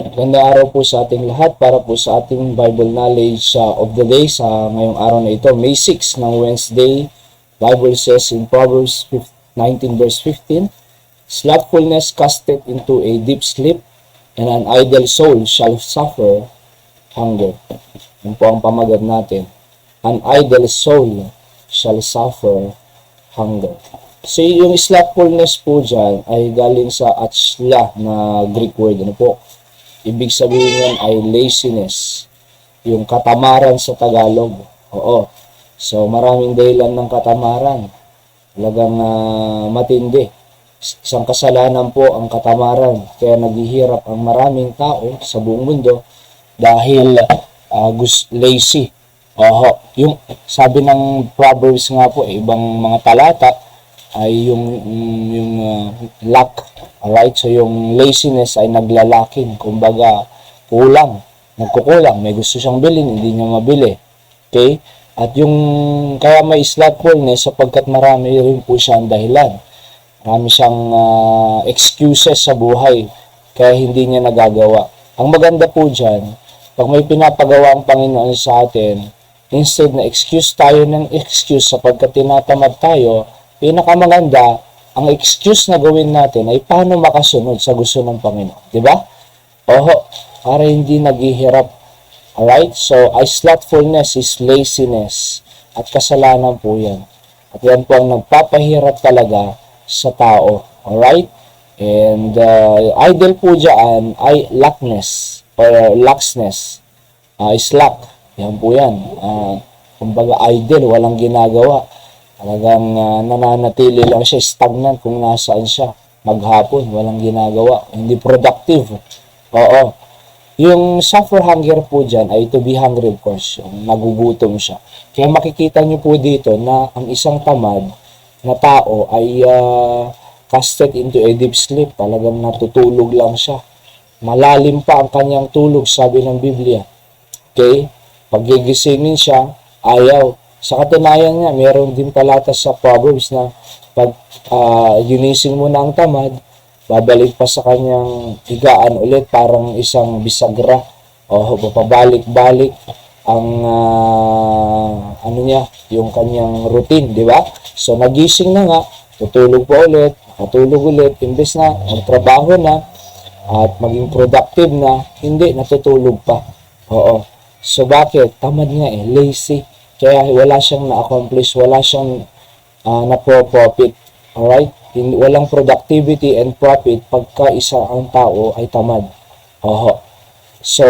Magandang araw po sa ating lahat para po sa ating Bible knowledge of the day sa ngayong araw na ito, May 6 ng Wednesday. Bible says in Proverbs 19 verse 15, "Slothfulness casteth into a deep sleep, and an idle soul shall suffer hunger." Yan po ang pamagat natin. An idle soul shall suffer hunger. So, yung slothfulness po dyan ay galing sa atsla na Greek word. Ano po? Ibig sabihin yan ay laziness. Yung katamaran sa Tagalog. Oo. So, maraming dahilan ng katamaran. Talagang matindi. Isang kasalanan po ang katamaran. Kaya naghihirap ang maraming tao sa buong mundo dahil lazy. Oo. Yung sabi ng Proverbs nga po, ibang mga talata ay yung lack. Alright, so yung laziness ay naglalaking, kumbaga kulang, nagkukulang, may gusto siyang bilhin, hindi niya mabili. Okay? At yung kaya may slothfulness sapagkat marami rin po siyang dahilan. Marami siyang excuses sa buhay kaya hindi niya nagagawa. Ang maganda po dyan, pag may pinapagawa ang Panginoon sa atin, instead na excuse tayo ng excuse sapagkat tinatamad tayo, pinakamaganda, ang excuse na gawin natin ay paano makasunod sa gusto ng Panginoon. Diba? Oho, para hindi naghihirap. Alright? So, slothfulness is laziness. At kasalanan po yan. At yan po ang nagpapahirap talaga sa tao. Alright? And idle po dyan ay lackness or laxness. Slack. Yan po yan. Kumbaga idle, walang ginagawa. Talagang nananatili lang siya, stagnant kung nasaan siya. Maghapon, walang ginagawa. Hindi productive. Oo. Yung suffer hunger po dyan ay to be hungry, of course. Yung nagugutom siya. Kaya makikita nyo po dito na ang isang tamad na tao ay casted into a deep sleep. Talagang natutulog lang siya. Malalim pa ang kanyang tulog, sabi ng Biblia. Okay? Pag gigisingin siya, ayaw. Sa katunayan niya, meron din talata sa Proverbs na pag ginising mo na ang tamad, babalik pa sa kanyang higaan ulit parang isang bisagra. O pabalik-balik ang yung kanyang routine, di ba? So nagising na nga, tutulog pa ulit, natulog ulit, imbes na magtrabaho na at maging productive na, hindi, natutulog pa. Oo. So bakit? Tamad nga lazy. Kaya wala siyang na-accomplish, wala siyang na-profit. Alright? Walang productivity and profit pagka isa ang tao ay tamad. Oho. So,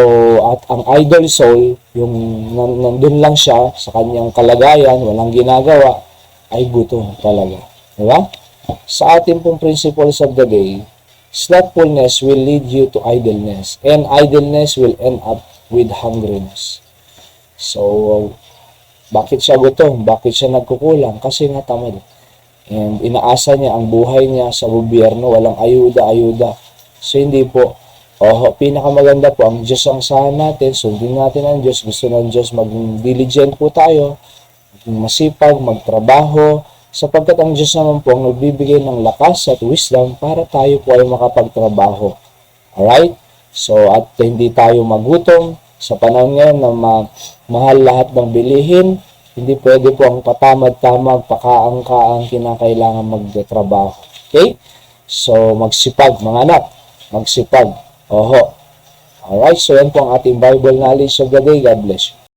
at ang idle soul, yung nandun lang siya sa kanyang kalagayan, walang ginagawa, ay gutom talaga. Diba? Sa ating pong principles of the day, slothfulness will lead you to idleness, and idleness will end up with hungriness. So, bakit siya gutom? Bakit siya nagkukulang? Kasi nga tamad. And inaasa niya ang buhay niya sa gobyerno, walang ayuda-ayuda. So hindi po. Pinakamaganda po, ang Diyos ang sahan natin, sundin natin ang Diyos. Gusto ng Diyos maging diligent po tayo, maging masipag, magtrabaho, sapagkat ang Diyos naman po ang nagbibigay ng lakas at wisdom para tayo po ay makapagtrabaho. Alright? So, at hindi tayo magutom. Sa panahon ngayon na mahal lahat ng bilihin, hindi pwede po ang patamad-tamad, pakaang-kaang kinakailangan magtrabaho. Okay? So, magsipag, mga anak. Magsipag. Alright, so yan po ang ating Bible knowledge of the day. God bless you.